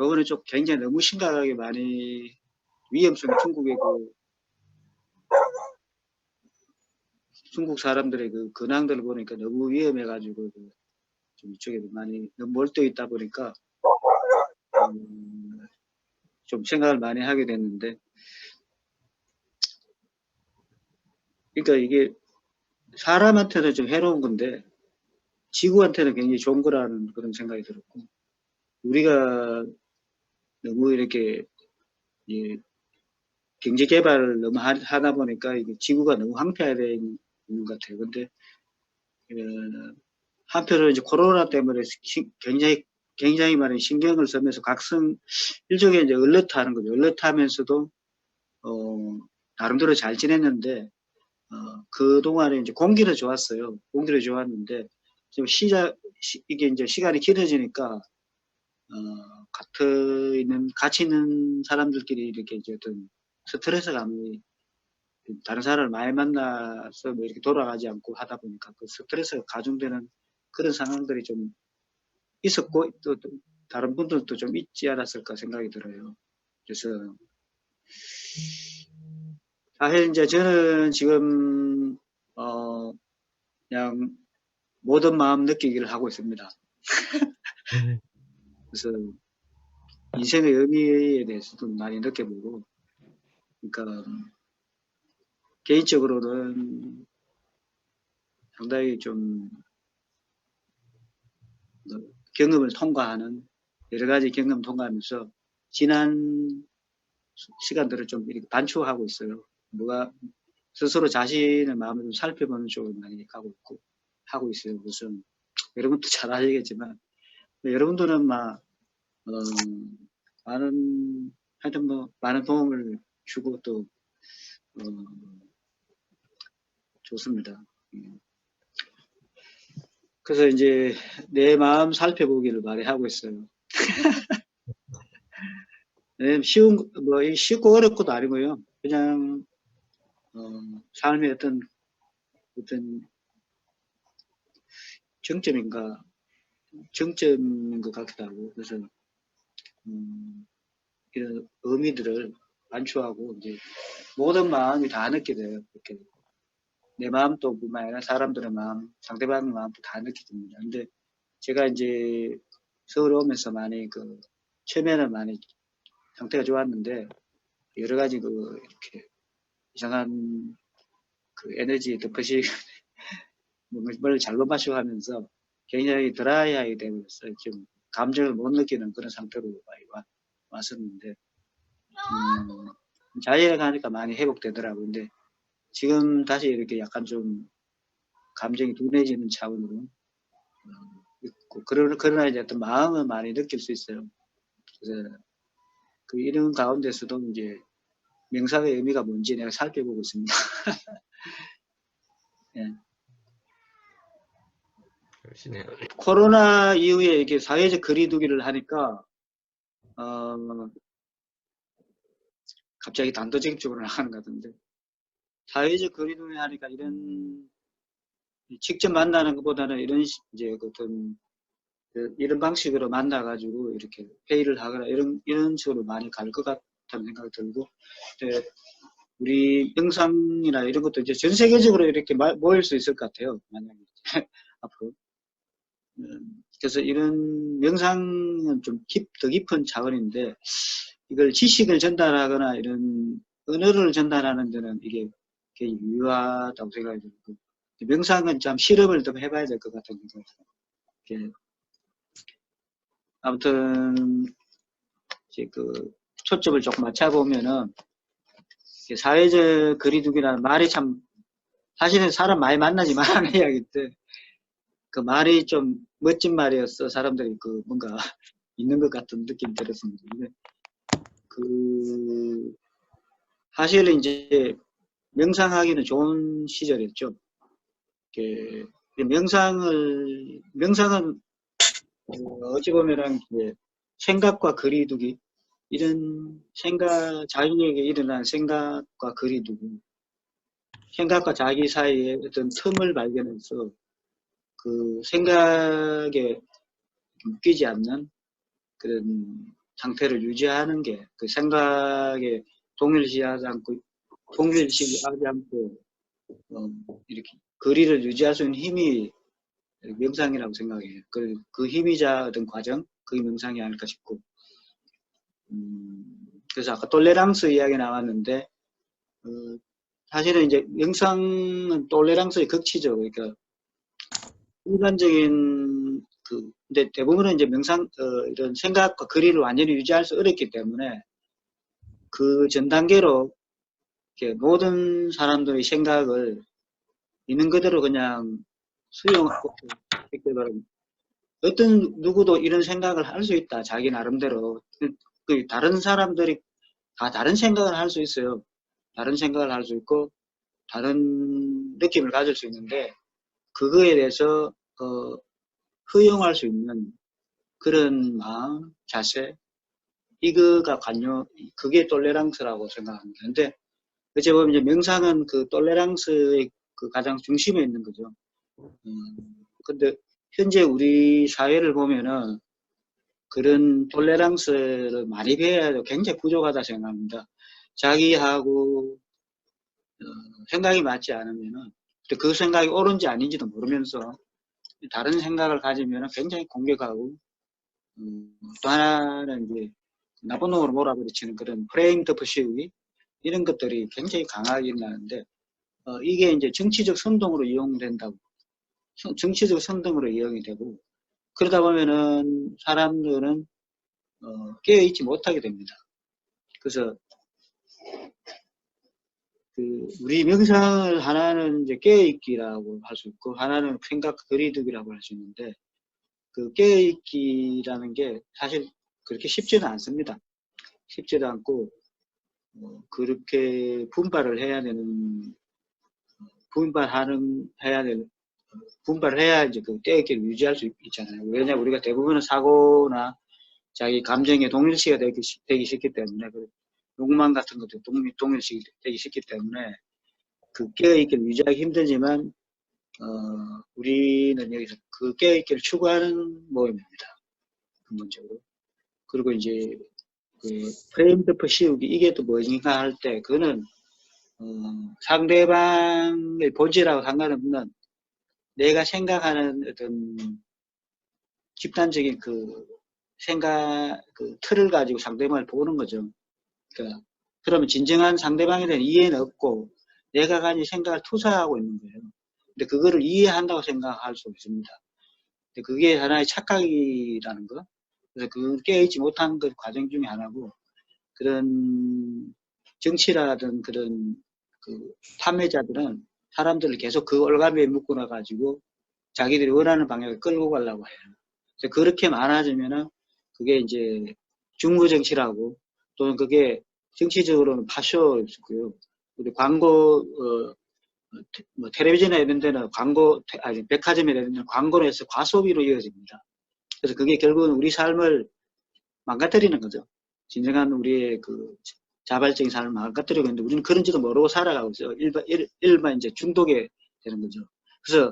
요거는 좀 굉장히 너무 심각하게 많이 위험성이 중국 사람들의 그 근황들을 보니까 너무 위험해가지고 좀 이쪽에도 많이 너무 몰두해 있다 보니까 좀 생각을 많이 하게 됐는데, 그러니까 이게 사람한테는 좀 해로운 건데 지구한테는 굉장히 좋은 거라는 그런 생각이 들었고, 우리가 너무 이렇게 경제 개발을 너무 하다 보니까 이게 지구가 너무 황폐화되어 있는 것 같아요. 근데 한편으로 이제 코로나 때문에 굉장히 많은 신경을 쓰면서 각성 일종의 이제 얼럿하는 거죠. 얼럿하면서도 나름대로 잘 지냈는데 그 동안에 이제 공기는 좋았어요. 공기는 좋았는데 지금 이게 이제 시간이 길어지니까 같이 있는 사람들끼리 이렇게 이제 어떤 스트레스가 다른 사람을 많이 만나서 뭐 이렇게 돌아가지 않고 하다 보니까 그 스트레스가 가중되는 그런 상황들이 좀 있었고, 또 다른 분들도 좀 있지 않았을까 생각이 들어요. 그래서 사실 이제 저는 지금 그냥 모든 마음 느끼기를 하고 있습니다. 그래서 인생의 의미에 대해서도 많이 느껴보고, 그러니까 개인적으로는 상당히 좀 경험을 통과하는, 여러 가지 경험 통과하면서 지난 시간들을 좀 이렇게 반추하고 있어요. 스스로 자신의 마음을 좀 살펴보는 쪽으로 많이 하고 있어요. 무슨 여러분도 잘 아시겠지만 여러분들은 하여튼 많은 도움을 주고 또 좋습니다. 그래서 이제 내 마음 살펴보기를 많이 하고 있어요. 쉽고 어렵고도 아니고요. 그냥 삶의 어떤 정점인 것 같기도 하고, 그래서 이런 의미들을 반추하고 이제 모든 마음이 다 느끼게 돼요. 이렇게 내 마음도 뿐만 아니라 사람들의 마음, 상대방의 마음도 다 느끼게 됩니다. 근데 제가 이제 서울에 오면서 많이 처음에는 많이 상태가 좋았는데 여러 가지 이렇게 이상한 에너지 덮으시 뭘 잘못 마시고 하면서 굉장히 드라이하게 되면서 좀 감정을 못 느끼는 그런 상태로 많이 왔었는데 자연에 가니까 많이 회복되더라고요. 근데 지금 다시 이렇게 약간 좀 감정이 둔해지는 차원으로 있고, 그러나 이제 어떤 마음은 많이 느낄 수 있어요. 그래서 이런 가운데서도 이제 명상의 의미가 뭔지 내가 살펴보고 있습니다. 예. 그러시네요. 코로나 이후에 이렇게 사회적 거리두기를 하니까 갑자기 단도직입적으로 나가는 것 같은데, 사회적 거리두기 하니까 이런 직접 만나는 것보다는 이제 이런 방식으로 만나가지고 이렇게 회의를 하거나 이런 식으로 많이 갈 것 같다는 생각이 들고, 우리 명상이나 이런 것도 이제 전 세계적으로 이렇게 모일 수 있을 것 같아요. 만약에 앞으로. 그래서 이런 명상은 좀 더 깊은 차원인데, 이걸 지식을 전달하거나 이런 언어를 전달하는 데는 이게 유효하다고 생각이 들고, 명상은 참 실험을 좀 해봐야 될 것 같은 생각이 들어요. 아무튼 이제 초점을 조금 맞춰보면은 사회적 거리두기라는 말이 참 사실은 사람 많이 만나지 말라는 이야기인데, 그 말이 좀 멋진 말이었어. 사람들이 뭔가 있는 것 같은 느낌이 들었습니다. 근데 사실은 이제 명상하기는 좋은 시절이었죠. 명상은 어찌 보면은 생각과 거리두기, 이런 자기에게 일어난 생각과 거리두기, 생각과 자기 사이에 어떤 틈을 발견해서 생각에 묶이지 않는 그런 상태를 유지하는 게 그 생각에 동일시하지 않고 이렇게 거리를 유지할 수 있는 힘이 명상이라고 생각해요. 그 힘이자 어떤 과정, 그게 명상이 아닐까 싶고, 그래서 아까 톨레랑스 이야기 나왔는데, 사실은 이제 명상은 톨레랑스의 극치죠. 그러니까 일반적인 근데 대부분은 이제 명상 이런 생각과 거리를 완전히 유지할 수 어렵기 때문에 그 전 단계로 이렇게 모든 사람들의 생각을 있는 그대로 그냥 수용하고, 어떤 누구도 이런 생각을 할 수 있다. 자기 나름대로. 다른 사람들이 다 다른 생각을 할 수 있어요. 다른 생각을 할 수 있고 다른 느낌을 가질 수 있는데 그거에 대해서 허용할 수 있는 그런 마음, 자세, 이거가 그게 톨레랑스라고 생각합니다. 근데 어찌 보면 이제 명상은 그 톨레랑스의 그 가장 중심에 있는 거죠. 근데 현재 우리 사회를 보면은 그런 톨레랑스를 많이 배워야 굉장히 부족하다 생각합니다. 자기하고 생각이 맞지 않으면은 그 생각이 옳은지 아닌지도 모르면서 다른 생각을 가지면 굉장히 공격하고 또 하나는 이제 나쁜 놈으로 몰아버리치는 그런 프레임드 시위 이런 것들이 굉장히 강하게 일어나는데 이게 이제 정치적 선동으로 이용된다고 정치적 선동으로 이용이 되고 그러다 보면은 사람들은 깨어있지 못하게 됩니다. 그래서 우리 명상을 하나는 이제 깨어있기라고 할 수 있고 하나는 생각 거리두기라고 할 수 있는데 그 깨어있기라는 게 사실 그렇게 쉽지는 않습니다. 쉽지도 않고 그렇게 분발을 해야 되는 분발을 해야 이제 그 깨어있기를 유지할 수 있잖아요. 왜냐하면 우리가 대부분은 사고나 자기 감정에 동일시가 되기 쉽기 때문에 욕망 같은 것도 동일시 되기 쉽기 때문에 그 깨어있기를 유지하기 힘들지만 우리는 여기서 그 깨어있기를 추구하는 모임입니다. 근본적으로. 그리고 이제 그 프레임드 씌우기 이게 또 뭐인가 할 때 그거는 상대방의 본질하고 상관없는 내가 생각하는 어떤 집단적인 그 생각 그 틀을 가지고 상대방을 보는 거죠. 그러니까 그러면 진정한 상대방에 대한 이해는 없고 내가 가진 생각을 투사하고 있는 거예요. 근데 그거를 이해한다고 생각할 수 있습니다. 근데 그게 하나의 착각이라는 거. 그래서 그 깨어있지 못한 그 과정 중에 하나고 그런 정치라든 그런 그 탐매자들은 사람들을 계속 그 올가미에 묶어놔 가지고 자기들이 원하는 방향을 끌고 가려고 해요. 그래서 그렇게 많아지면은 그게 이제 중부정치라고 또는 그게 정치적으로는 파쇼였고요. 우리 광고 뭐 텔레비전이나 이런 데는 백화점이나 이런 데는 광고로 해서 과소비로 이어집니다. 그래서 그게 결국은 우리 삶을 망가뜨리는 거죠. 진정한 우리의 그 자발적인 삶을 망가뜨리고 있는데 우리는 그런지도 모르고 살아가고 있어요. 일반 이제 중독에 되는 거죠. 그래서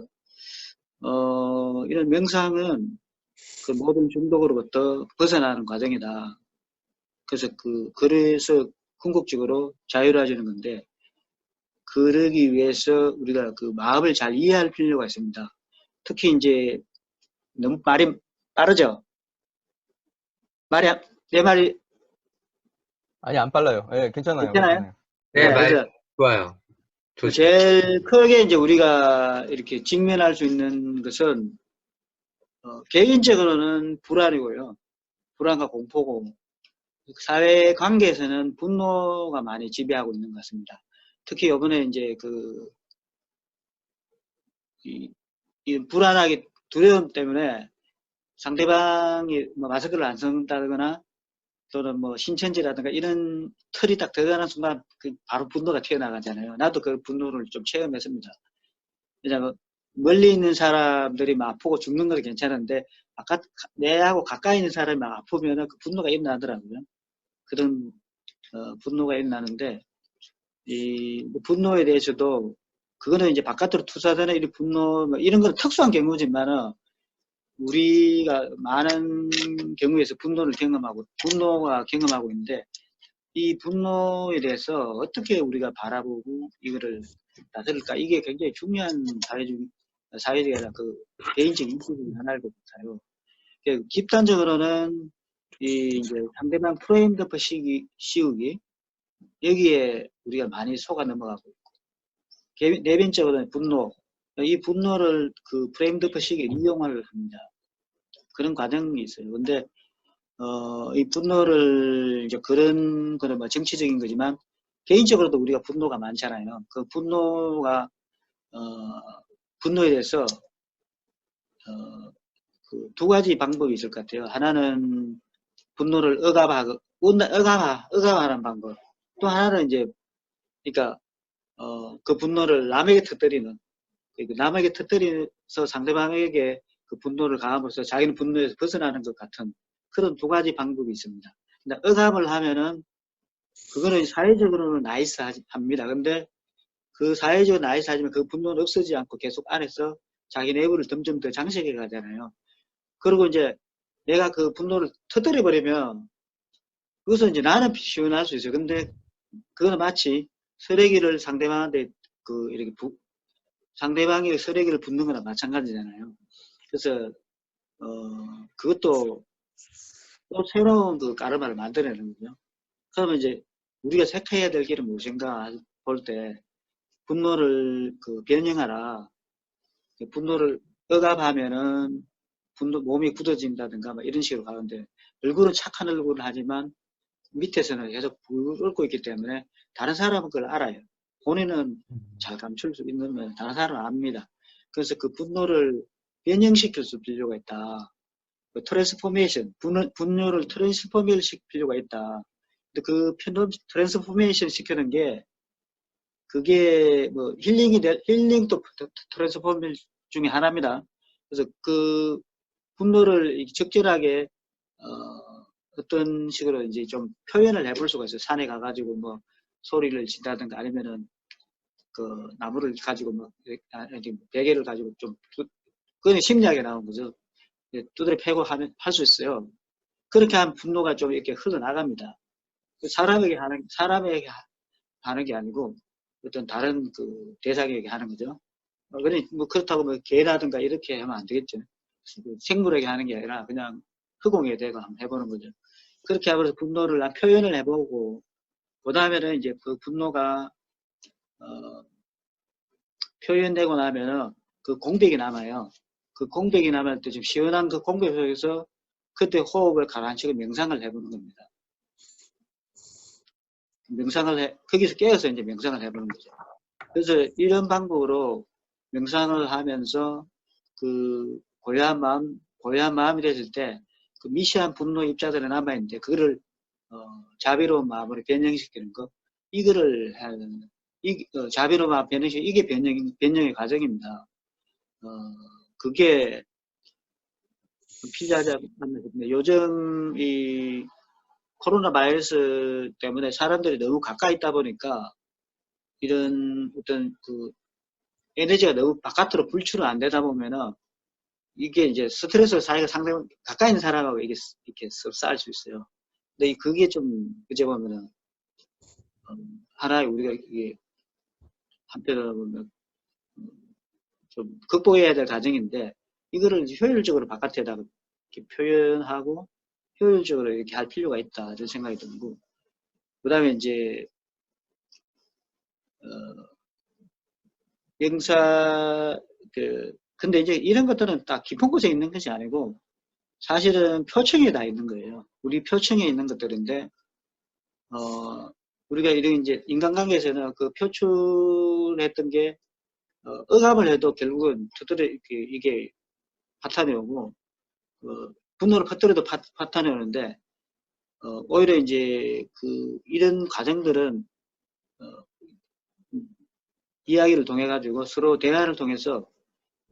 이런 명상은 그 모든 중독으로부터 벗어나는 과정이다. 그래서 궁극적으로 자유로워지는 건데 그러기 위해서 우리가 그 마음을 잘 이해할 필요가 있습니다. 특히 이제 너무 말이 빠르죠. 내 말이 아니, 안 빨라요. 예, 괜찮아요. 괜찮아요? 네, 말 그래서 좋아요. 제일 크게 이제 우리가 이렇게 직면할 수 있는 것은 개인적으로는 불안이고요. 불안과 공포고 사회 관계에서는 분노가 많이 지배하고 있는 것 같습니다. 특히 이번에 이제 이 불안하게 두려움 때문에 상대방이 뭐 마스크를 안 쓴다거나 또는 뭐 신천지라든가 이런 틀이 딱 들어가는 순간 바로 분노가 튀어나가잖아요. 나도 그 분노를 좀 체험했습니다. 왜냐하면 멀리 있는 사람들이 막 아프고 죽는 건 괜찮은데 내하고 가까이 있는 사람이 막 아프면 그 분노가 일어나더라고요. 그런 분노가 일어나는데 이 분노에 대해서도 그거는 이제 바깥으로 투사되는 이 분노 뭐 이런 건 특수한 경우지만은 우리가 많은 경우에서 분노가 경험하고 있는데, 이 분노에 대해서 어떻게 우리가 바라보고 이거를 다스릴까? 이게 굉장히 중요한 사회적인 아니라 그 개인적인 인식 중 하나일 것 같아요. 집단적으로는 이제 상대방 프레임 덮어 씌우기, 여기에 우리가 많이 속아 넘어가고 있고, 내면적으로는 분노, 이 분노를 그 프레임 덮어 씌우기에 이용을 합니다. 그런 과정이 있어요. 근데 이 분노를 이제 그런 거는 뭐 정치적인 거지만 개인적으로도 우리가 분노가 많잖아요. 그 분노에 대해서 그 두 가지 방법이 있을 것 같아요. 하나는 분노를 억압하는 방법. 또 하나는 이제 그러니까 그 분노를 남에게 터뜨리는, 남에게 터뜨려서 상대방에게 그 분노를 가함으로써 자기는 분노에서 벗어나는 것 같은 그런 두 가지 방법이 있습니다. 근데 억압을 하면은 그거는 사회적으로는 나이스합니다. 근데 그 사회적으로 나이스하지만 그 분노는 없어지지 않고 계속 안에서 자기 내부를 점점 더 장식해 가잖아요. 그리고 이제 내가 그 분노를 터뜨려 버리면 그것은 이제 나는 시원할 수 있어요. 근데 그거는 마치 쓰레기를 상대방한테 이렇게 상대방의 쓰레기를 붓는 거나 마찬가지잖아요. 그래서 그것도 또 새로운 그 까르마를 만들어내는 거죠. 그러면 이제 우리가 생각해야 될 길은 무엇인가 볼 때 분노를 변형하라. 분노를 억압하면은 몸이 굳어진다든가 뭐 이런 식으로 가는데, 얼굴은 착한 얼굴을 하지만 밑에서는 계속 붉고 있기 때문에 다른 사람은 그걸 알아요. 본인은 잘 감출 수 있는 다른 사람은 압니다. 그래서 그 분노를 변형시킬 수 필요가 있다. 트랜스포메이션, 분노를 트랜스포메이션 시킬 필요가 있다. 근데 그 트랜스포메이션 시키는 게 그게 뭐 힐링도 트랜스포메이션 중에 하나입니다. 그래서 그 분노를 적절하게 어떤 식으로 이제 좀 표현을 해볼 수가 있어요. 산에 가가지고 뭐 소리를 친다든가 아니면은 그 나무를 가지고 뭐 베개를 가지고 좀 그건 심리학에 나온 거죠. 두드려 패고 할 수 있어요. 그렇게 하면 분노가 좀 이렇게 흘러나갑니다. 사람에게 하는 게 아니고 어떤 다른 그 대상에게 하는 거죠. 뭐 그렇다고 뭐 개라든가 이렇게 하면 안 되겠죠. 생물에게 하는 게 아니라 그냥 흑공에 대고 한번 해보는 거죠. 그렇게 하면서 분노를 표현을 해보고, 그 다음에는 이제 그 분노가 표현되고 나면은 그 공백이 남아요. 그 공백이 남을 때 좀 시원한 그 공백 속에서 그때 호흡을 가라앉히고 명상을 해보는 겁니다. 거기서 깨어서 이제 명상을 해보는 거죠. 그래서 이런 방법으로 명상을 하면서 그 고요한 마음이 됐을 때 그 미시한 분노 입자들이 남아있는데 그거를 자비로운 마음으로 변형시키는 거, 이거를 자비로운 마음 변형시키는 이게 변형의 과정입니다. 그게 필요하지 않나 싶은데, 요즘 이 코로나 바이러스 때문에 사람들이 너무 가까이 있다 보니까 이런 어떤 그 에너지가 너무 바깥으로 분출은 안 되다 보면은 이게 이제 스트레스를 사회가 상당히 가까이 있는 사람하고 이렇게 쌓일 수 있어요. 근데 그게 좀 어째 보면은 하나의 우리가 이게 한편으로 보면 좀 극복해야 될 과정인데, 이거를 효율적으로 바깥에다 이렇게 표현하고 효율적으로 이렇게 할 필요가 있다, 이런 생각이 들고, 그 다음에 이제 근데 이제 이런 것들은 딱 깊은 곳에 있는 것이 아니고 사실은 표층에 다 있는 거예요. 우리 표층에 있는 것들인데, 우리가 이런 이제 인간관계에서는 그 표출했던 게 억압을 해도 결국은 이게 파탄이 오고, 분노를 퍼뜨려도 파탄이 오는데, 오히려 이제 이런 과정들은 이야기를 통해 가지고 서로 대화를 통해서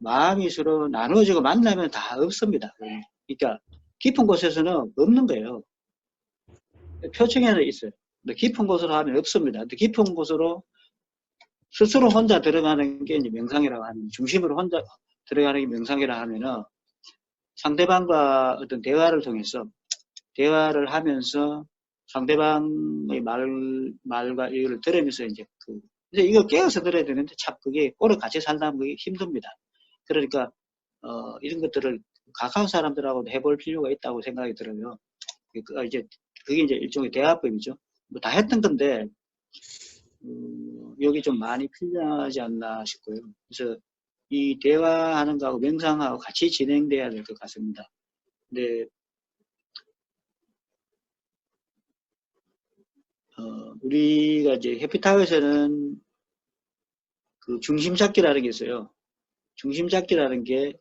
마음이 서로 나누어지고 만나면 다 없습니다. 그러니까 깊은 곳에서는 없는 거예요. 표층에는 있어요. 근데 깊은 곳으로 하면 없습니다. 근데 깊은 곳으로 스스로 혼자 들어가는 게 이제 명상이라고 하는, 중심으로 혼자 들어가는 게 명상이라 하면은 상대방과 어떤 대화를 통해서 대화를 하면서 상대방의 말과 이걸 들으면서 이제 이제 이거 깨어서 들어야 되는데 참 그게 오래 같이 살다 보면 그게 힘듭니다. 그러니까 이런 것들을 가까운 사람들하고도 해볼 필요가 있다고 생각이 들어요. 이제 그게 이제 일종의 대화법이죠. 뭐 다 했던 건데 여기 좀 많이 필요하지 않나 싶고요. 그래서 이 대화하는 거하고 명상하고 같이 진행돼야 될 것 같습니다. 근데 우리가 이제 해피타워에서는 그 중심 잡기라는 게 있어요. 중심 잡기라는 게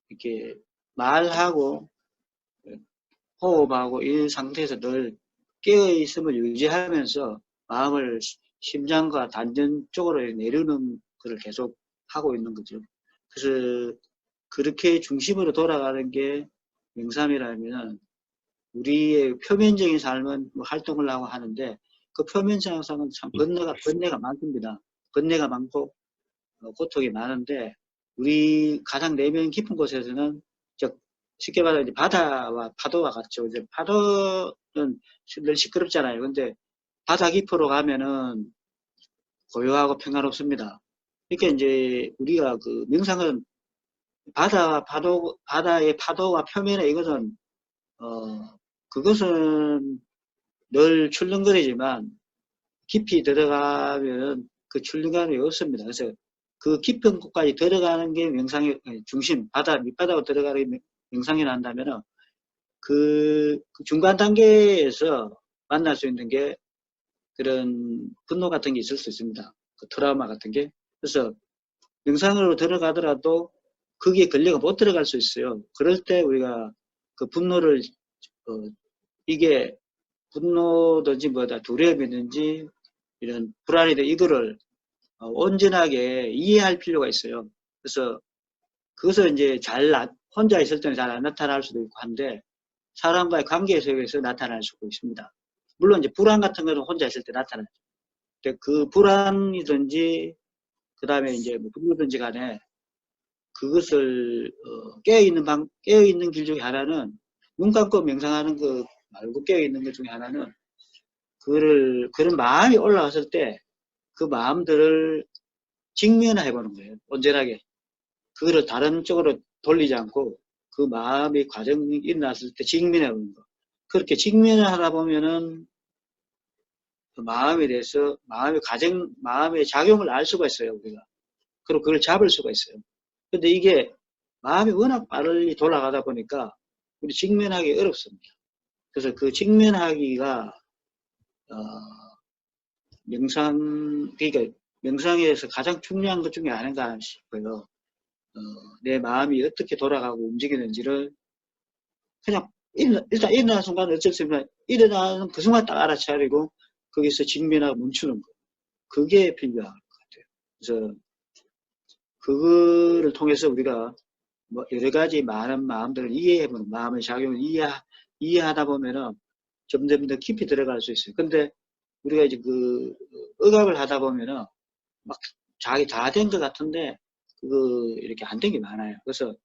이렇게 말하고 호흡하고 이 상태에서 늘 깨어있음을 유지하면서 마음을 심장과 단전 쪽으로 내려오는 것을 계속 하고 있는 거죠. 그래서 그렇게 중심으로 돌아가는 게 명상이라면 우리의 표면적인 삶은 뭐 활동을 하고 하는데 그 표면적인 삶은 참 번뇌가 많습니다. 번뇌가 많고 고통이 많은데 우리 가장 내면 깊은 곳에서는 쉽게 말하면 이제 바다와 파도와 같죠. 이제 파도는 늘 시끄럽잖아요. 근데 바다 깊으로 가면은 고요하고 평화롭습니다. 그러니까 이제 우리가 그 명상은 바다의 파도와 표면에 이것은 그것은 늘 출렁거리지만 깊이 들어가면 그 출렁감이 없습니다. 그래서 그 깊은 곳까지 들어가는 게 명상의 중심, 밑바닥으로 들어가는 게 명상이 난다면은 그 중간 단계에서 만날 수 있는 게 그런 분노 같은 게 있을 수 있습니다. 그 트라우마 같은 게. 그래서 명상으로 들어가더라도 거기에 걸려가 못 들어갈 수 있어요. 그럴 때 우리가 그 분노를 이게 분노든지 뭐다 두려움이든지 이런 불안이든 이거를 온전하게 이해할 필요가 있어요. 그래서 그것을 이제 혼자 있을 때는 잘 안 나타날 수도 있고 한데 사람과의 관계 속에서 나타날 수도 있습니다. 물론 이제 불안 같은 거는 혼자 있을 때 나타나죠. 근데 그 불안이든지 그 다음에 이제 뭐 분노든지 간에 그것을 깨어있는 길 중에 하나는 눈 감고 명상하는 거 말고 깨어있는 것 중에 하나는 그런 마음이 올라왔을 때 그 마음들을 직면해보는 거예요. 온전하게. 그거를 다른 쪽으로 돌리지 않고 그 마음의 과정이 일어났을 때 직면해보는 거. 그렇게 직면을 하다 보면은 그 마음에 대해서 마음의 작용을 알 수가 있어요, 우리가. 그리고 그걸 잡을 수가 있어요. 근데 이게 마음이 워낙 빨리 돌아가다 보니까 우리 직면하기 어렵습니다. 그래서 그 직면하기가 그러니까 명상에서 가장 중요한 것 중에 아닌가 싶어요. 내 마음이 어떻게 돌아가고 움직이는지를 그냥 일단 일어나는 순간 어쩔 수 없지만 일어나는 그 순간 딱 알아차리고 거기서 직면하고 멈추는 거. 그게 필요한 것 같아요. 그래서 그거를 통해서 우리가 뭐 여러 가지 많은 마음들을 이해해보는 마음의 작용을 이해하다 보면은 점점 더 깊이 들어갈 수 있어요. 근데 우리가 이제 그 억압을 하다 보면은 막 자기 다 된 것 같은데 그거 이렇게 안 된 게 많아요. 그래서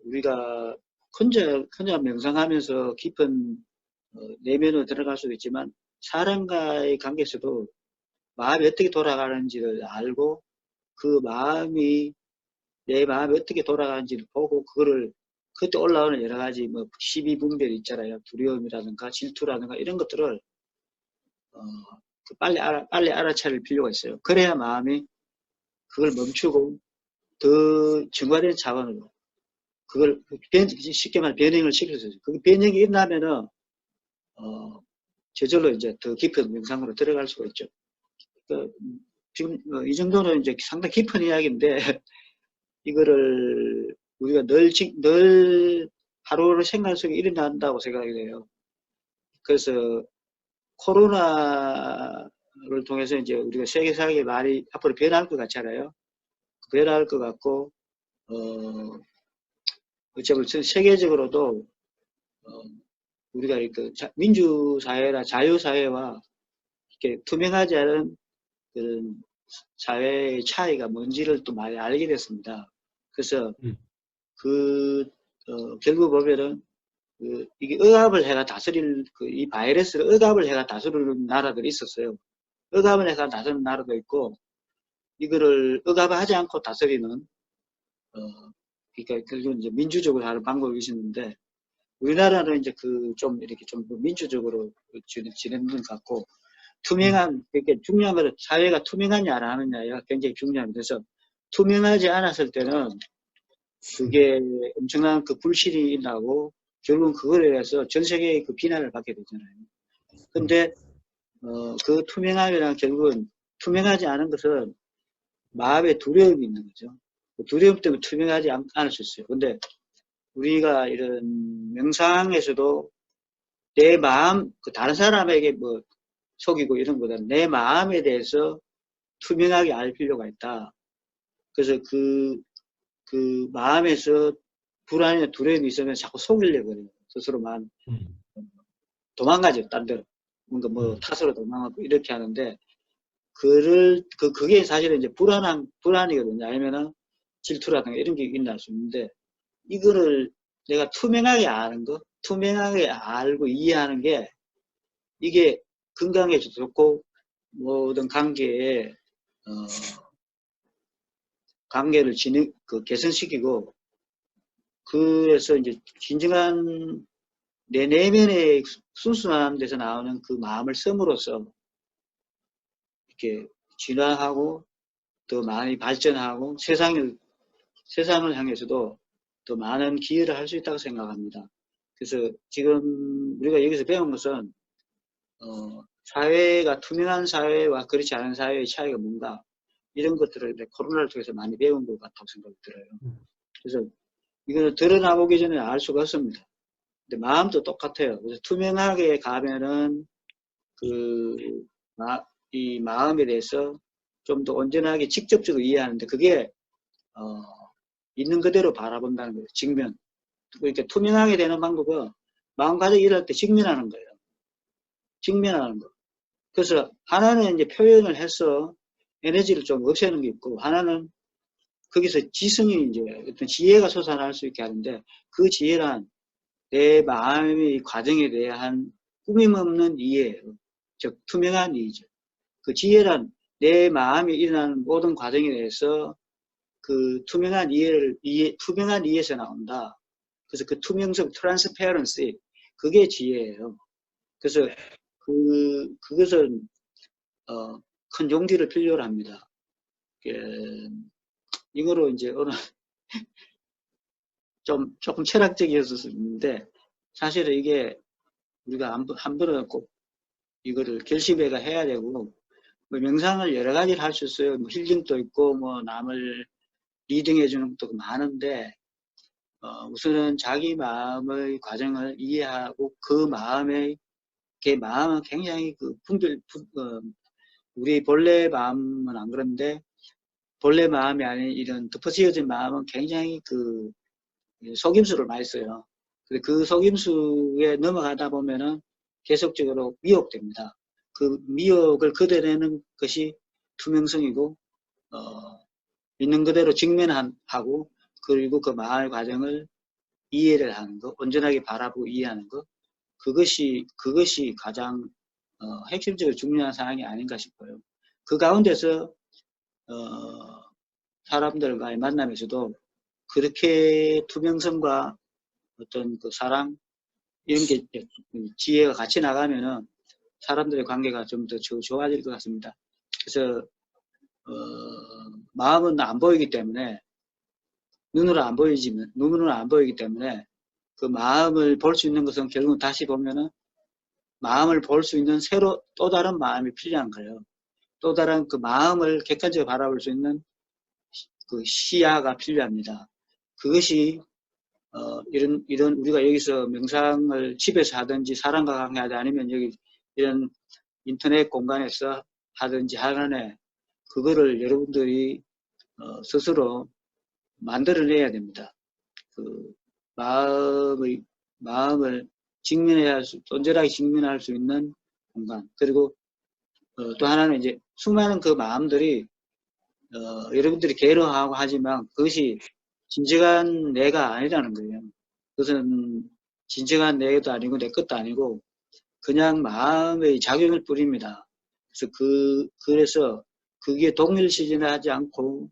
우리가 혼자 명상하면서 깊은 내면으로 들어갈 수도 있지만 사람과의 관계에서도 마음이 어떻게 돌아가는지를 알고 그 마음이 내 마음이 어떻게 돌아가는지를 보고 그거를 그때 올라오는 여러 가지 뭐 시비분별이 있잖아요. 두려움이라든가 질투라든가 이런 것들을 빨리 알아차릴 필요가 있어요. 그래야 마음이 그걸 멈추고 더 정화된 차원으로 그걸 쉽게 말해 변형을 시킬 수 있어요. 그 변형이 일어나면은 저절로 이제 더 깊은 명상으로 들어갈 수가 있죠. 지금 이 정도는 이제 상당히 깊은 이야기인데 이거를 우리가 늘 하루를 생활 속에 일어난다고 생각이 돼요. 그래서 코로나를 통해서 이제 우리가 세계사회가 많이 앞으로 변할 것 같잖아요. 변할 것 같고, 어쩌면 세계적으로도, 우리가 그 민주사회나 자유사회와 이렇게 투명하지 않은 그런 사회의 차이가 뭔지를 또 많이 알게 됐습니다. 그래서 그 결국 보면은 이게 억압을 해가 다스릴 이 바이러스를 억압을 해가 다스리는 나라들이 있었어요. 억압을 해가 다스리는 나라도 있고 이거를 억압하지 않고 다스리는 그러니까 결국 이제 민주적으로 하는 방법이 있었는데 우리나라는 이제 좀 이렇게 좀 민주적으로 진행된 것 같고 투명한 이렇게 중요한 것은 사회가 투명하냐 안 하느냐가 굉장히 중요합니다. 그래서 투명하지 않았을 때는 그게 엄청난 불신이 나고 결국은 그거에 대해서 전 세계의 비난을 받게 되잖아요. 근데 그 투명함이란 결국은 투명하지 않은 것은 마음에 두려움이 있는 거죠. 그 두려움 때문에 투명하지 않을 수 있어요. 근데 우리가 이런 명상에서도 내 마음, 다른 사람에게 뭐 속이고 이런 것보다는 내 마음에 대해서 투명하게 알 필요가 있다. 그래서 그 마음에서 불안이나 두려움이 있으면 자꾸 속이려고 그래요. 스스로만. 도망가죠, 딴 데로. 뭔가 탓으로 도망가고 이렇게 하는데, 그게 사실은 이제 불안이거든요. 아니면은 질투라든가 이런 게 있나 할 수 있는데, 이거를 내가 투명하게 아는 거, 투명하게 알고 이해하는 게, 이게 건강에도 좋고, 모든 관계에, 관계를 개선시키고, 그래서 이제 진정한 내 내면의 순수한 데서 나오는 그 마음을 씀으로써 이렇게 진화하고 더 많이 발전하고 세상을 향해서도 더 많은 기여를 할 수 있다고 생각합니다. 그래서 지금 우리가 여기서 배운 것은 사회가 투명한 사회와 그렇지 않은 사회의 차이가 뭔가 이런 것들을 코로나를 통해서 많이 배운 것 같다고 생각이 들어요. 그래서 이거는 드러나보기 전에 알 수가 없습니다. 근데 마음도 똑같아요. 그래서 투명하게 가면은 이 마음에 대해서 좀 더 온전하게 직접적으로 이해하는데 그게 있는 그대로 바라본다는 거예요. 직면. 이렇게 투명하게 되는 방법은 마음가짐 일할 때 직면하는 거예요. 직면하는 거. 그래서 하나는 이제 표현을 해서 에너지를 좀 없애는 게 있고 하나는 거기서 지성이 이제 어떤 지혜가 솟아날 수 있게 하는데 그 지혜란 내 마음의 과정에 대한 꾸밈없는 이해예요. 즉 투명한 이해죠. 그 지혜란 내 마음이 일어나는 모든 과정에 대해서 그 투명한 이해에서 나온다. 그래서 그 투명성, transparency, 그게 지혜예요. 그래서 그것은 큰 용기를 필요로 합니다. 이거로 이제 오늘 조금 철학적이었었는데 사실은 이게 우리가 한 번은 꼭 이거를 결심해가 해야 되고 뭐 명상을 여러 가지를 할 수 있어요. 뭐 힐링도 있고 뭐 남을 리딩해 주는 것도 많은데 우선은 자기 마음의 과정을 이해하고 그 마음은 굉장히 우리 본래 마음은 안 그런데 본래 마음이 아닌 이런 덮어씌워진 마음은 굉장히 속임수를 많이 써요. 그 속임수에 넘어가다 보면은 계속적으로 미혹됩니다. 그 미혹을 걷어내는 것이 투명성이고 있는 그대로 직면하고 그리고 그 마음의 과정을 이해를 하는 것, 온전하게 바라보고 이해하는 것, 그것이 가장 핵심적으로 중요한 사항이 아닌가 싶어요. 그 가운데서 사람들과의 만남에서도 그렇게 투명성과 어떤 사랑 이런 게 지혜가 같이 나가면은 사람들의 관계가 좀 더 좋아질 것 같습니다. 그래서 마음은 안 보이기 때문에 눈으로 안 보이기 때문에 그 마음을 볼 수 있는 것은 결국 다시 보면은 마음을 볼 수 있는 또 다른 마음이 필요한 거예요. 또 다른 그 마음을 객관적으로 바라볼 수 있는 그 시야가 필요합니다. 그것이 이런 우리가 여기서 명상을 집에서 하든지 사람과 관계하지 아니면 여기 이런 인터넷 공간에서 하든지 하간에 그거를 여러분들이 스스로 만들어내야 됩니다. 그 마음을 온전하게 직면할 수 있는 공간. 그리고 또 하나는 이제 수많은 그 마음들이 여러분들이 괴로워하고 하지만 그것이 진정한 내가 아니라는 거예요. 그것은 진정한 내 것도 아니고 내 것도 아니고 그냥 마음의 작용일 뿐입니다. 그래서 그게 동일시진을 하지 않고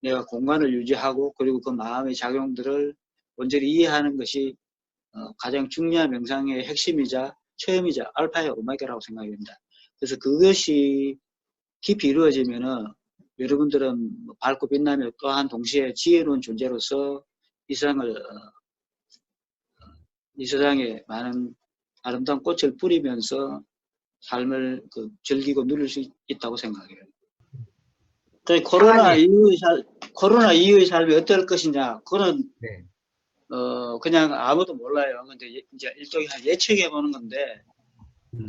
내가 공간을 유지하고 그리고 그 마음의 작용들을 온전히 이해하는 것이 가장 중요한 명상의 핵심이자 처음이자 알파의 오메가라고 생각이 됩니다. 그래서 그것이 깊이 이루어지면은 여러분들은 밝고 빛나며 또한 동시에 지혜로운 존재로서 이 세상을 이 세상에 많은 아름다운 꽃을 뿌리면서 삶을 즐기고 누릴 수 있다고 생각해요. 코로나 이후의 삶이 어떨 것이냐, 그거는 네. 그냥 아무도 몰라요. 근데 이제 일종의 예측해 보는 건데,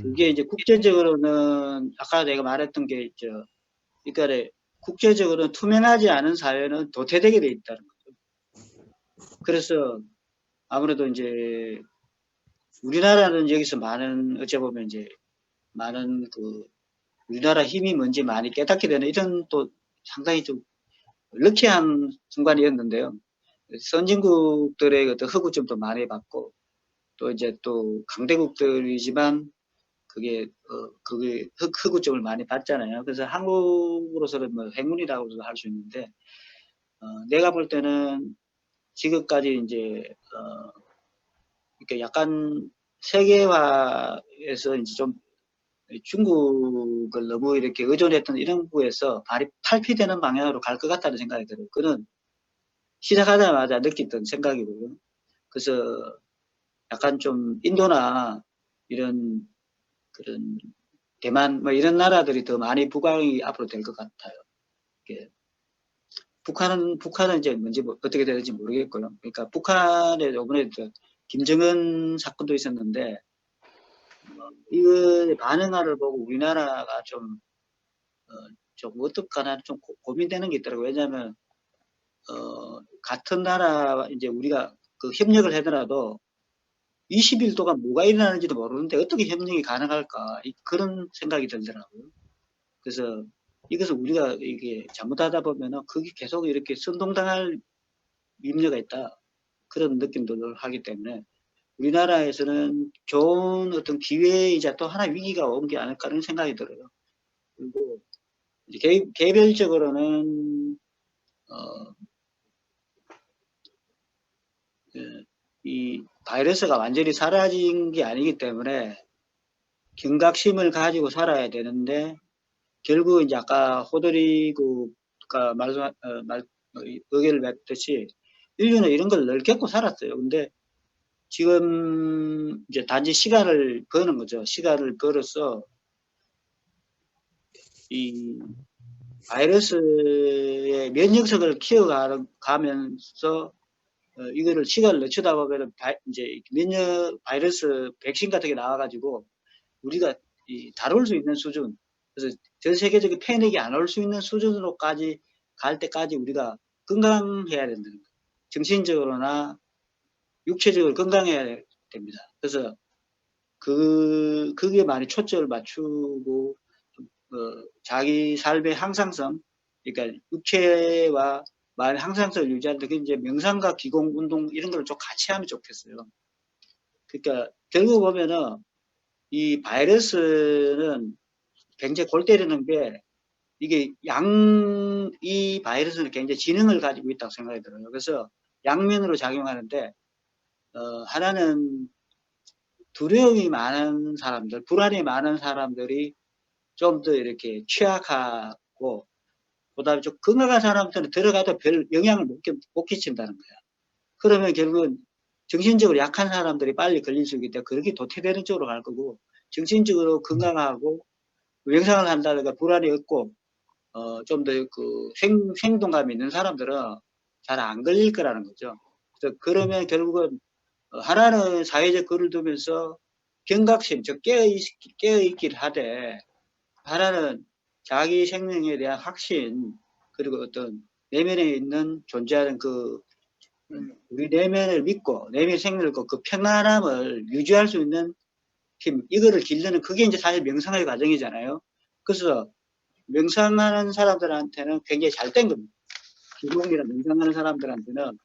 그게 이제 국제적으로는 아까 내가 말했던 게 있죠. 그러니까 국제적으로 투명하지 않은 사회는 도태되게 돼 있다는 거죠. 그래서 아무래도 이제 우리나라는 여기서 많은 어째 보면 이제 많은 우리나라 힘이 뭔지 많이 깨닫게 되는 이런 또 상당히 좀 럭키한 순간이었는데요. 선진국들의 어떤 허구점도 많이 받고 또 이제 또 강대국들이지만 그게 허구점을 많이 받잖아요. 그래서 한국으로서는 뭐 행운이라고도 할 수 있는데 내가 볼 때는 지금까지 이제 이렇게 약간 세계화에서 이제 좀 중국을 너무 이렇게 의존했던 이런 부에서 발이 탈피되는 방향으로 갈 것 같다는 생각이 들어요. 그는 시작하자마자 느꼈던 생각이고요. 그래서 약간 좀 인도나 이런 그런 대만 뭐 이런 나라들이 더 많이 부각이 앞으로 될 것 같아요. 이게 북한은 이제 뭔지 어떻게 되는지 모르겠고요. 그러니까 북한에 이번에 김정은 사건도 있었는데 이거 반응을 보고 우리나라가 좀 어떡하나 좀 고민되는 게 있더라고요. 왜냐하면 같은 나라 이제 우리가 협력을 하더라도 20일 동안 뭐가 일어나는지도 모르는데 어떻게 협력이 가능할까 그런 생각이 들더라고요. 그래서 이것을 우리가 이게 잘못하다 보면은 그게 계속 이렇게 선동당할 염려가 있다 그런 느낌들을 하기 때문에 우리나라에서는 좋은 어떤 기회이자 또 하나 위기가 온 게 아닐까 하는 생각이 들어요. 그리고 개별적으로는 이 바이러스가 완전히 사라진 게 아니기 때문에 경각심을 가지고 살아야 되는데 결국 이제 아까 호돌이가 의견을 맺듯이 인류는 이런 걸 늘 겪고 살았어요. 근데 지금 이제 단지 시간을 버는 거죠. 시간을 벌어서 이 바이러스의 면역력을 키워가면서 이거를 시간을 늦추다 보면 이제 바이러스 백신 같은 게 나와가지고 우리가 다룰 수 있는 수준, 그래서 전 세계적인 패닉이 안 올 수 있는 수준으로까지 갈 때까지 우리가 건강해야 된다는 거예요. 정신적으로나 육체적으로 건강해야 됩니다. 그래서 그게 많이 초점을 맞추고 자기 삶의 항상성, 그러니까 육체와 마음의 항상성을 유지하는데 그게 이제 명상과 기공 운동 이런 걸 좀 같이 하면 좋겠어요. 그러니까 결국 보면은 이 바이러스는 굉장히 골 때리는 게 이게 이 바이러스는 굉장히 지능을 가지고 있다고 생각이 들어요. 그래서 양면으로 작용하는데 하나는 두려움이 많은 사람들, 불안이 많은 사람들이 좀 더 이렇게 취약하고 그다음에 좀 건강한 사람들은 들어가도 별 영향을 못 끼친다는 거야. 그러면 결국은 정신적으로 약한 사람들이 빨리 걸릴 수 있기 때문에 그렇게 도태되는 쪽으로 갈 거고 정신적으로 건강하고 명상을 한다든가 불안이 없고 좀 더 생동감 있는 사람들은 잘 안 걸릴 거라는 거죠. 그래서 그러면 결국은 하나는 사회적 거리를 두면서 경각심, 즉 깨어있기를 하되 하나는 자기 생명에 대한 확신 그리고 어떤 내면에 있는 존재하는 우리 내면을 믿고 내면 생명을 믿고 그 평안함을 유지할 수 있는 힘 이거를 기르는 그게 이제 사실 명상의 과정이잖아요. 그래서 명상하는 사람들한테는 굉장히 잘 된 겁니다. 기공이나 명상하는 사람들한테는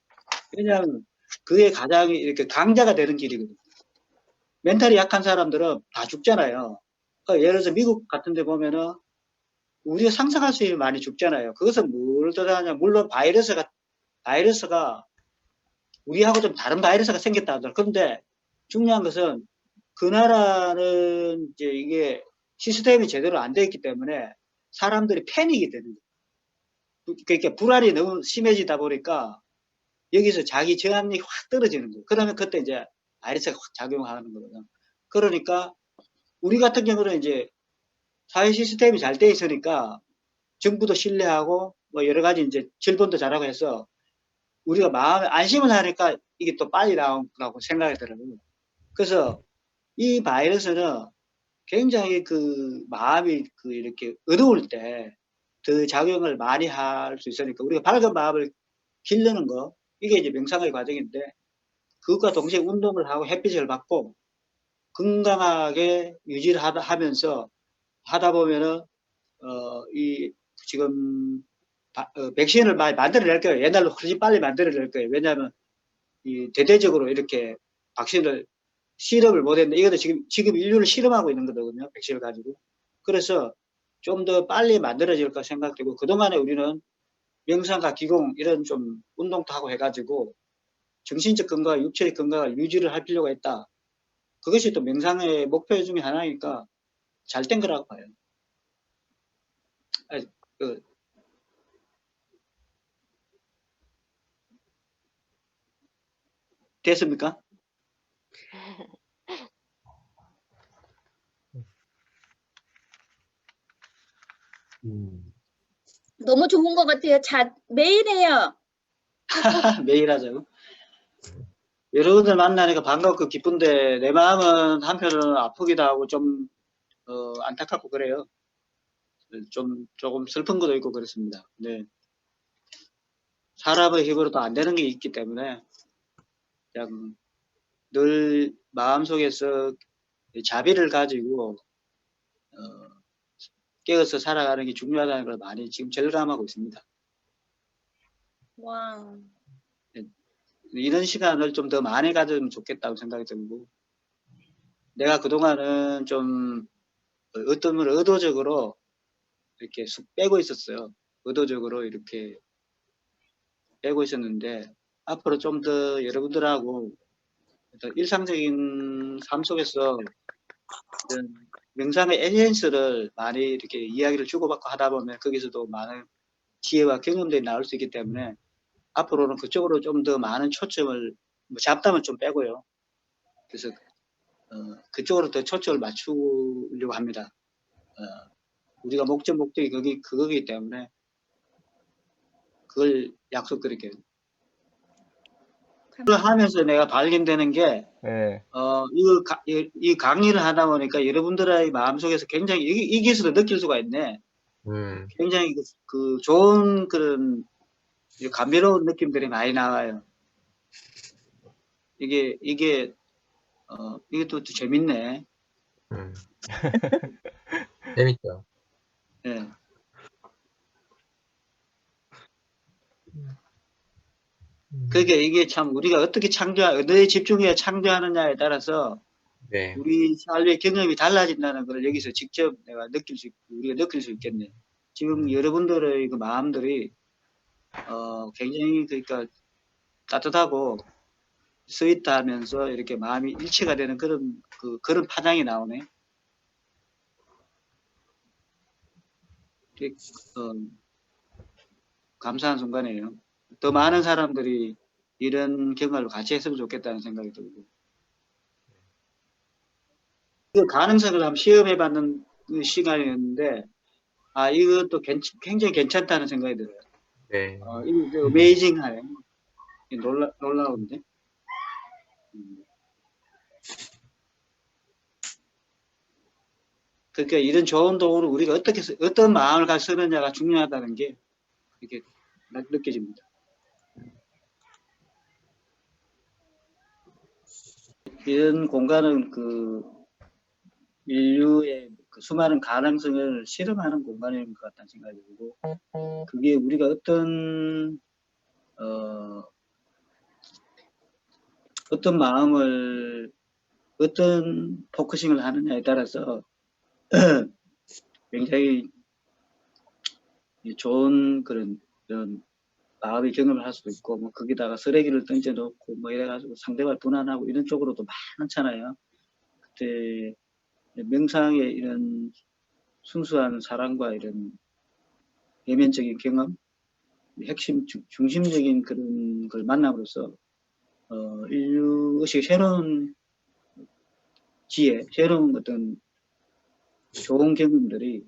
왜냐하면 그게 가장 이렇게 강자가 되는 길이거든요. 멘탈이 약한 사람들은 다 죽잖아요. 그러니까 예를 들어서 미국 같은 데 보면은 우리가 상상할 수 있는 많이 죽잖아요. 그것은 뭘 뜻하냐. 물론 바이러스가 우리하고 좀 다른 바이러스가 생겼다 하더라고요. 그런데 중요한 것은 그 나라는 이제 이게 시스템이 제대로 안 되어 있기 때문에 사람들이 패닉이 되는 거예요. 그러니까 불안이 너무 심해지다 보니까 여기서 자기 저항력이 확 떨어지는 거예요. 그러면 그때 이제 바이러스가 확 작용하는 거거든요. 그러니까 우리 같은 경우는 이제 사회 시스템이 잘 돼 있으니까 정부도 신뢰하고 뭐 여러 가지 이제 질본도 잘하고 해서 우리가 마음에 안심을 하니까 이게 또 빨리 나오라고 생각이 들어요. 그래서 이 바이러스는 굉장히 그 마음이 그 이렇게 어두울 때 더 작용을 많이 할 수 있으니까 우리가 밝은 마음을 기르는 거 이게 이제 명상의 과정인데 그것과 동시에 운동을 하고 햇빛을 받고 건강하게 유지를 하면서 하다 보면은 이 지금 백신을 많이 만들어낼 거예요. 옛날로 훨씬 빨리 만들어낼 거예요. 왜냐하면 이 대대적으로 이렇게 백신을 실험을 못했는데 이것도 지금 인류를 실험하고 있는 거거든요. 백신을 가지고. 그래서 좀 더 빨리 만들어질까 생각되고 그동안에 우리는 명상과 기공 이런 좀 운동도 하고 해가지고 정신적 건강, 육체의 건강을 유지를 할 필요가 있다. 그것이 또 명상의 목표 중에 하나니까 잘 된 거라고 봐요. 그, 됐습니까? 너무 좋은 것 같아요. 매일 해요. 매일 하자고. 여러분들 만나니까 반갑고 기쁜데 내 마음은 한편으로는 아프기도 하고 좀 안타깝고 그래요. 조금 슬픈 것도 있고 그렇습니다. 네. 사람의 힘으로도 안 되는 게 있기 때문에 그냥 늘 마음속에서 자비를 가지고 깨어서 살아가는 게 중요하다는 걸 많이 지금 절감하고 있습니다. 와. 이런 시간을 좀 더 많이 가지면 좋겠다고 생각이 들고 내가 그동안은 좀 어떤 걸 의도적으로 이렇게 쑥 빼고 있었어요. 의도적으로 이렇게 빼고 있었는데 앞으로 좀 더 여러분들하고 일상적인 삶 속에서 명상의 에센스를 많이 이렇게 이야기를 주고받고 하다 보면 거기서도 많은 지혜와 경험들이 나올 수 있기 때문에 앞으로는 그쪽으로 좀 더 많은 초점을 뭐 잡담은 좀 빼고요. 그래서 그쪽으로 더 초점을 맞추려고 합니다. 우리가 목적이 그거기 때문에 그걸 약속드릴게요. 그걸 하면서 내가 발견되는 게 네. 이 강의를 하다 보니까 여러분들의 마음속에서 굉장히 여기서도 느낄 수가 있네. 굉장히 그 좋은 그런 감미로운 느낌들이 많이 나와요. 이게 또 재밌네. 재밌죠. 예. 그러니까 이게 참 우리가 어떻게 어디에 집중해야 창조하느냐에 따라서 네. 우리 삶의 경험이 달라진다는 걸 여기서 직접 우리가 느낄 수 있겠네. 지금 여러분들의 그 마음들이 굉장히 그러니까 따뜻하고 스윗하면서 이렇게 마음이 일치가 되는 그런 파장이 나오네. 감사한 순간이에요. 더 많은 사람들이 이런 경험을 같이 했으면 좋겠다는 생각이 들고. 그 가능성을 한번 시험해봤는 시간이었는데, 이것도 굉장히 괜찮다는 생각이 들어요. 네. 이거 어메이징하네. 놀라운데. 그러니까 이런 좋은 도구를 우리가 어떤 마음을 가지고 쓰느냐가 중요하다는 게 이렇게 느껴집니다. 이런 공간은 그 인류의 그 수많은 가능성을 실험하는 공간인 것 같다는 생각이 들고, 그게 우리가 어떤 어떤 마음을 어떤 포커싱을 하느냐에 따라서 굉장히 좋은 그런 마음의 경험을 할 수도 있고, 뭐 거기다가 쓰레기를 던져놓고 뭐 이래가지고 상대방을 분한하고 이런 쪽으로도 많잖아요. 그때 명상의 이런 순수한 사랑과 이런 내면적인 경험, 핵심 중심적인 그런 걸 만남으로써 인류의식 새로운 지혜, 새로운 어떤 좋은 경험들이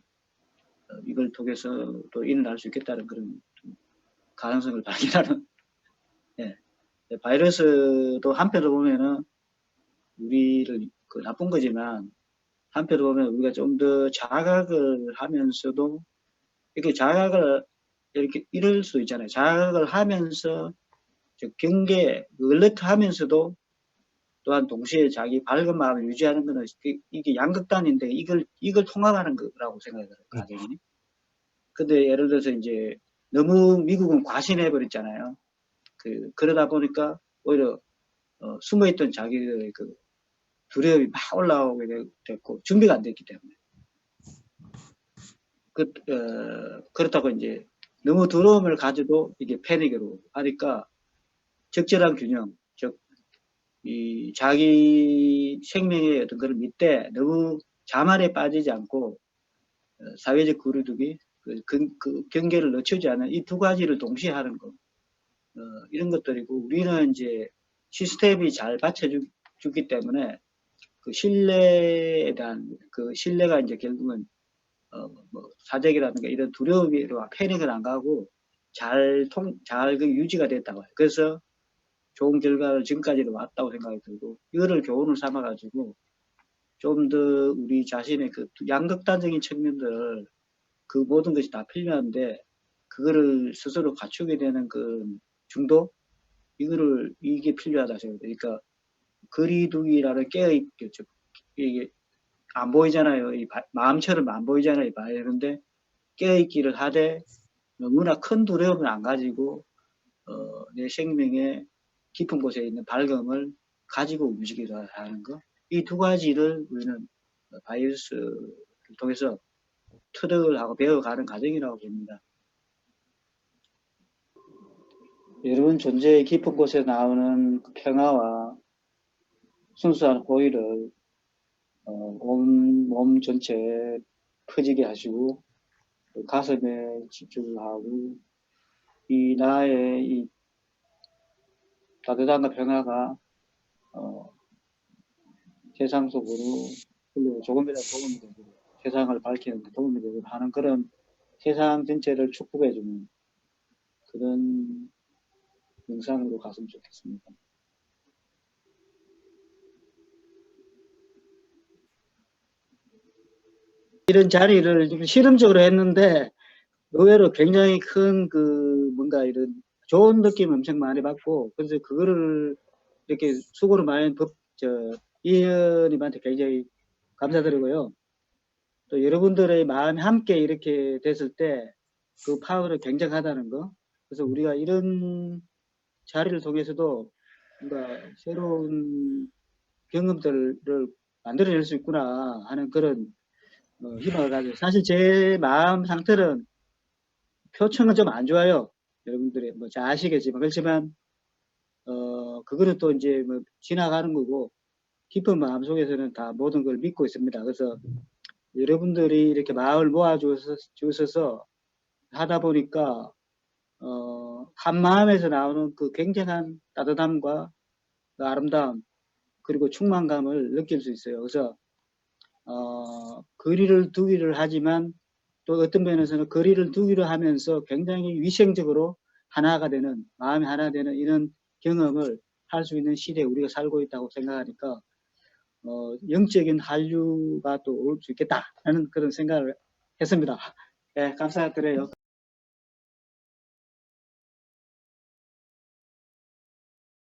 이걸 통해서 또 일어날 수 있겠다는 그런 가능성을 발견하는. 예. 바이러스도 한편으로 보면은 우리를 그 나쁜 거지만 한편으로 보면 우리가 좀 더 자각을 하면서도 이렇게 자각을 이렇게 이럴 수 있잖아요. 자각을 하면서 경계, 얼레트 하면서도 또한 동시에 자기 밝은 마음을 유지하는 것은 이게 양극단인데 이걸 통합하는 거라고 생각이 들어요. 가정이. 근데 예를 들어서 이제 너무 미국은 과신해 버렸잖아요. 그러다 보니까 오히려 숨어있던 자기들의 그 두려움이 막 올라오게 됐고 준비가 안 됐기 때문에 그렇다고 이제 너무 두려움을 가져도 이게 패닉으로 하니까 적절한 균형, 즉 이 자기 생명의 어떤 그런 밑에 너무 자만에 빠지지 않고 사회적 거리두기, 그 경계를 늦추지 않은 이 두 가지를 동시에 하는 거, 이런 것들이고 우리는 이제 시스템이 잘 받쳐주기 때문에 그 신뢰에 대한 그 신뢰가 이제 결국은 뭐 사재기라든가 이런 두려움이로 패닉을 안 가고 잘 그 유지가 됐다고 해요. 그래서 좋은 결과를 지금까지도 왔다고 생각이 들고 이거를 교훈을 삼아가지고 좀 더 우리 자신의 그 양극단적인 측면들 그 모든 것이 다 필요한데 그거를 스스로 갖추게 되는 그 중도 이게 필요하다 생각해요. 그러니까 거리두기라는 깨어있게 이게 안 보이잖아요. 마음처럼 안 보이잖아요. 그런데 깨어있기를 하되 너무나 큰 두려움을 안 가지고 내 생명의 깊은 곳에 있는 밝음을 가지고 움직이려 하는 거. 이 두 가지를 우리는 바이러스를 통해서 터득을 하고 배워가는 과정이라고 봅니다. 여러분 존재의 깊은 곳에 나오는 평화와 순수한 호의를 온 몸 전체에 퍼지게 하시고 가슴에 집중을 하고 이 나의 이 따뜻함과 평화가 세상 속으로 조금이라도 도움이 되고 세상을 밝히는 데 도움이 되고 하는 그런 세상 전체를 축복해주는 그런 영상으로 갔으면 좋겠습니다. 이런 자리를 좀 실험적으로 했는데 의외로 굉장히 큰 뭔가 이런 좋은 느낌 엄청 많이 받고 그래서 그거를 이렇게 수고를 많이 이현님한테 굉장히 감사드리고요. 또 여러분들의 마음이 함께 이렇게 됐을 때 그 파워는 굉장하다는 거. 그래서 우리가 이런 자리를 통해서도 뭔가 새로운 경험들을 만들어낼 수 있구나 하는 그런 희망을 가지고 사실 제 마음 상태는 표층은 좀 안 좋아요. 여러분들이 뭐 잘 아시겠지만 그렇지만 그거는 또 이제 뭐 지나가는 거고 깊은 마음 속에서는 다 모든 걸 믿고 있습니다. 그래서 여러분들이 이렇게 마음을 모아 주셔서 하다 보니까 한 마음에서 나오는 그 굉장한 따뜻함과 그 아름다움 그리고 충만감을 느낄 수 있어요. 그래서 거리를 두기를 하지만 또 어떤 면에서는 거리를 두기를 하면서 굉장히 위생적으로 하나가 되는 마음이 하나 되는 이런 경험을 할 수 있는 시대에 우리가 살고 있다고 생각하니까 영적인 한류가 또 올 수 있겠다라는 그런 생각을 했습니다. 네, 감사드려요.